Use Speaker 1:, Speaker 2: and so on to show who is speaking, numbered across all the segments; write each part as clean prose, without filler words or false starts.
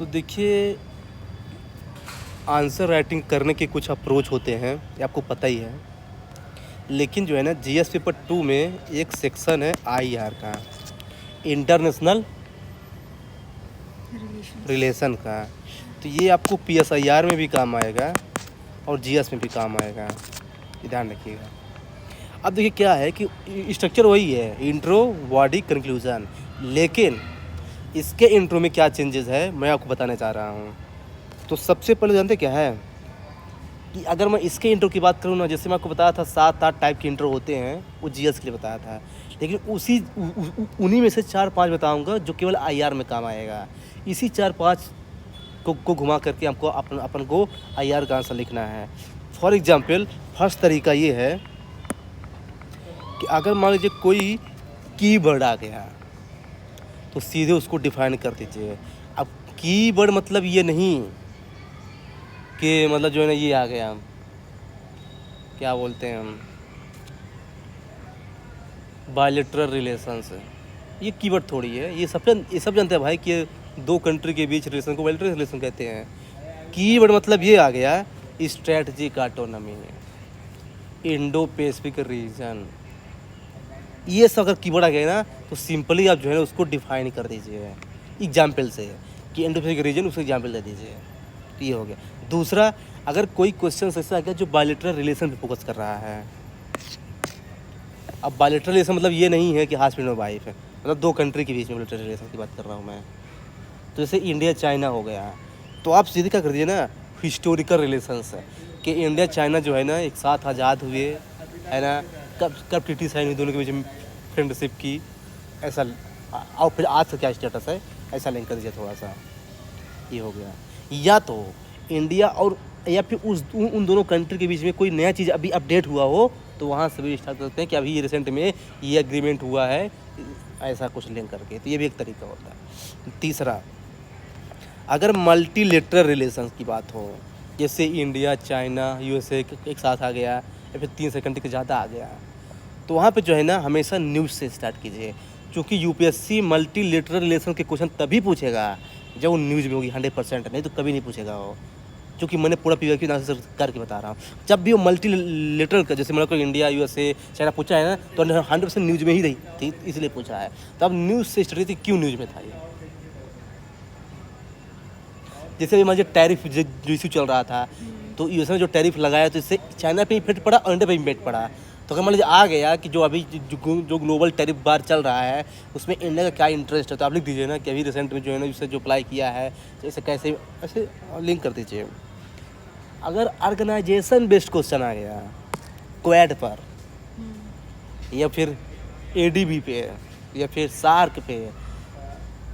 Speaker 1: तो देखिए, answer writing करने के कुछ अप्रोच होते हैं, ये आपको पता ही है। लेकिन जो है ना, जीएस पेपर 2 में एक सेक्शन है आईआर का, इंटरनेशनल रिलेशन का। तो ये आपको पीएसआईआर में भी काम आएगा और जीएस में भी काम आएगा, ये ध्यान रखिएगा। अब देखिए क्या है कि स्ट्रक्चर वही है, इंट्रो, बॉडी, कंक्लूजन। लेकिन इसके इंट्रो में क्या चेंजेस है मैं आपको बताने चाह रहा हूँ। तो सबसे पहले जानते क्या है कि अगर मैं इसके इंट्रो की बात करूँ ना, जैसे मैं आपको बताया था 7-8 टाइप के इंट्रो होते हैं, वो जीएस के लिए बताया था। लेकिन उन्हीं में से 4-5 बताऊंगा जो केवल आईआर में काम आएगा। इसी 4-5 को घुमा करके हमको अपन को आईआर का आंसर लिखना है। फॉर एग्जाम्पल, फर्स्ट तरीका ये है कि अगर मान लीजिए कोई कीवर्ड आ गया तो सीधे उसको डिफाइन कर दीजिए। अब कीवर्ड मतलब ये नहीं कि मतलब जो है ना, ये आ गया, क्या बोलते हैं हम, बायलैटरल रिलेशंस। ये कीवर्ड थोड़ी है, ये सब जानते हैं भाई कि दो कंट्री के बीच रिलेशन को बायलैटरल रिलेशन कहते हैं। कीवर्ड मतलब ये आ गया, strategic autonomy, Indo Pacific region. ये सब अगर कीवर्ड आ गया ना, तो सिंपली आप जो है ना उसको डिफाइन कर दीजिए एग्जाम्पल से कि इंडो पैसिफिक रीजन, उसको एग्जाम्पल दे दीजिए। तो ये हो गया। दूसरा, अगर कोई क्वेश्चन ऐसा आ गया जो बायलैटरल रिलेशन पे फोकस कर रहा है। अब बायलैटरल रिलेशन मतलब ये नहीं है कि हस्बैंड और वाइफ है, मतलब दो कंट्री के बीच में बायलैटरल रिलेशन की बात कर रहा हूँ मैं। तो जैसे इंडिया चाइना हो गया, तो आप सीधे क्या कर दीजिए ना, हिस्टोरिकल रिलेशंस है कि इंडिया चाइना जो है ना एक साथ आज़ाद हुए, है ना, कब ट्रीटी साइन हुई दोनों के बीच में फ्रेंडशिप की, ऐसा। और फिर आज का क्या स्टेटस है, ऐसा लिंक कर दीजिए थोड़ा सा, ये हो गया। या तो इंडिया और या फिर उन दोनों कंट्री के बीच में कोई नया चीज़ अभी अपडेट हुआ हो, तो वहाँ से भी स्टार्ट करते हैं कि अभी ये रिसेंट में ये एग्रीमेंट हुआ है, ऐसा कुछ लिंक करके। तो ये भी एक तरीका होता है। तीसरा, अगर मल्टीलेटरल रिलेशंस की बात हो, जैसे इंडिया, चाइना, यूएसए एक साथ आ गया या फिर 3 से कंट्री के ज़्यादा आ गया, तो वहाँ पे जो है ना हमेशा न्यूज़ से स्टार्ट कीजिए, क्योंकि यूपीएससी मल्टीलेटरल रिलेशन के क्वेश्चन तभी पूछेगा जब वो न्यूज़ में होगी 100%, नहीं तो कभी नहीं पूछेगा वो। क्योंकि मैंने पूरा पीवाईक्यू आंसर करके बता रहा हूँ। जब भी वो मल्टीलेटरल का, जैसे मतलब इंडिया, यूएसए, चाइना पूछा है ना, तो 100% न्यूज़ में ही रही थी, इसलिए पूछा है। तो अब न्यूज़ से स्टडी थी, क्यों न्यूज़ में था ये। जैसे अभी मुझे टैरिफ जो इशू चल रहा था, तो यूएस ने जो टैरिफ लगाया तो इससे चाइना पे इफेक्ट पड़ा और इंडिया पे इम्पैक्ट पड़ा। तो अगर मान लीजिए आ गया कि जो अभी जो ग्लोबल टैरिफ बार चल रहा है, उसमें इंडिया का क्या इंटरेस्ट है, तो आप लिख दीजिए ना कि अभी रिसेंट में जो है ना उससे जो अप्लाई किया है, जैसे कैसे ऐसे लिंक कर दीजिए। अगर ऑर्गेनाइजेशन बेस्ड क्वेश्चन आ गया क्वेड पर, या फिर एडीबी पे, या फिर सार्क पे,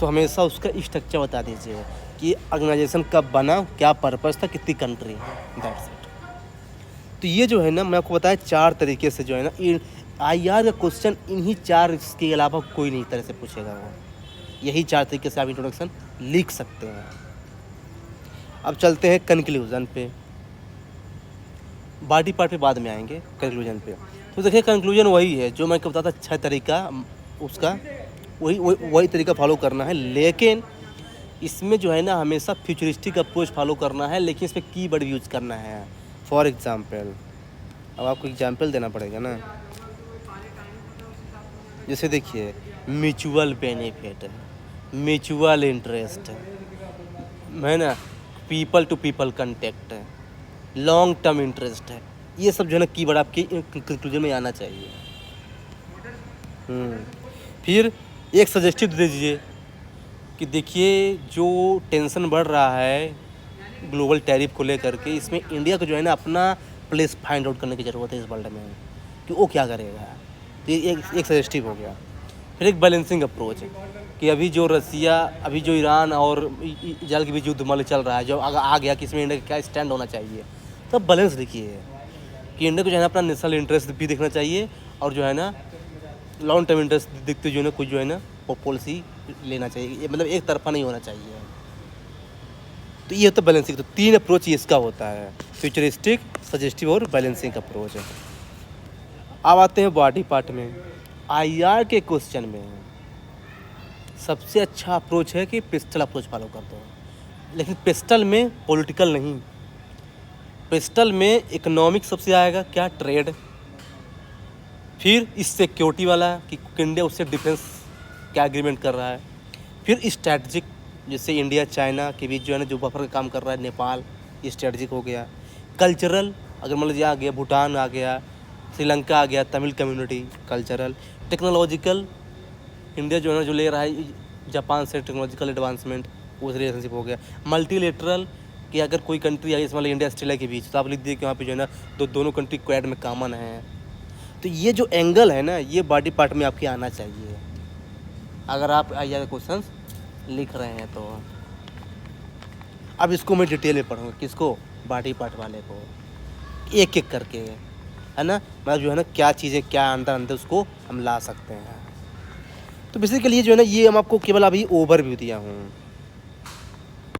Speaker 1: तो हमेशा उसका स्ट्रक्चर बता दीजिए कि ऑर्गेनाइजेशन कब बना, क्या पर्पस था, कितनी कंट्री, दैट्स इट। तो ये जो है ना, मैं आपको बताया 4 तरीके से जो है ना आईआर का क्वेश्चन, इन्हीं 4 इसके अलावा कोई नहीं तरह से पूछेगा वो। यही 4 तरीके से आप इंट्रोडक्शन लिख सकते हैं। अब चलते हैं कंक्लूजन पे, बॉडी पार्ट पे बाद में आएंगे, कंक्लूजन पे। तो देखिए कंक्लूजन वही है जो मैं आपको बताता 6 तरीका, उसका वही तरीका फॉलो करना है। लेकिन इसमें जो है ना हमेशा फ्यूचरिस्टिक अप्रोच फॉलो करना है, लेकिन इस पर कीवर्ड यूज करना है। फॉर एग्जांपल, अब आपको एग्जांपल देना पड़ेगा ना। जैसे देखिए, म्यूचुअल बेनिफिट, म्यूचुअल इंटरेस्ट है ना, people to people contact, long term interest है, ये सब जो है ना कीवर्ड आपके कंक्लूजन में आना चाहिए। फिर एक सजेस्टिव दे दीजिए कि देखिए जो टेंशन बढ़ रहा है ग्लोबल टैरिफ को लेकर के, इसमें इंडिया को जो है ना अपना प्लेस फाइंड आउट करने की ज़रूरत है इस वर्ल्ड में, कि वो क्या करेगा। तो ये एक सजेस्टिव हो गया। फिर एक बैलेंसिंग अप्रोच कि अभी जो रसिया, अभी जो ईरान और इजराइल के बीच युद्ध मान चल रहा है, जो आ गया कि इसमें इंडिया का क्या स्टैंड होना चाहिए, तो बैलेंस देखिए कि इंडिया को जो है ना अपना नेशनल इंटरेस्ट भी देखना चाहिए, और जो है ना लॉन्ग टर्म इंटरेस्ट देखते जो है ना कुछ जो है ना वो पॉलिसी लेना चाहिए, मतलब एक तरफा नहीं होना चाहिए। तो ये होता है बैलेंसिंग। तो 3 अप्रोच इसका होता है, फ्यूचरिस्टिक, सजेस्टिव और बैलेंसिंग अप्रोच। अब आते हैं बॉडी पार्ट में। आईआर के क्वेश्चन में सबसे अच्छा अप्रोच है कि पिस्टल अप्रोच फॉलो कर दो। लेकिन पेस्टल में पॉलिटिकल नहीं, पेस्टल में इकोनॉमिक सबसे आएगा, क्या ट्रेड, फिर इस सिक्योरिटी वाला कि इंडिया उससे डिफेंस क्या एग्रीमेंट कर रहा है, फिर स्ट्रैटेजिक जैसे इंडिया चाइना के बीच जो है ना जो बफर का काम कर रहा है, नेपाल, ये स्ट्रैटेजिक हो गया। कल्चरल अगर मान लीजिए आ गया, भूटान आ गया, श्रीलंका आ गया, Tamil community cultural. Technological India जो है ना जो ले रहा है जापान से टेक्नोलॉजिकल एडवांसमेंट, उस रिलेशनशिप हो गया। मल्टीलेटरल कि अगर कोई कंट्री आई मान लो इंडिया ऑस्ट्रेलिया के बीच, तो आप लिख दिए कि वहाँ पे जो है ना दोनों कंट्री क्वाड में कॉमन है। तो ये जो एंगल है ना, ये बॉडी पार्ट में आपके आना चाहिए अगर आप आई क्वेश्चन लिख रहे हैं तो। अब इसको मैं डिटेल में पढ़ूँगा, किसको, बॉडी पार्ट वाले को, एक एक करके, है ना, मतलब जो है ना क्या चीज़ें क्या अंदर अंदर उसको हम ला सकते हैं। तो बेसिकली जो है ना ये हम आपको केवल अभी ओवरव्यू दिया हूँ।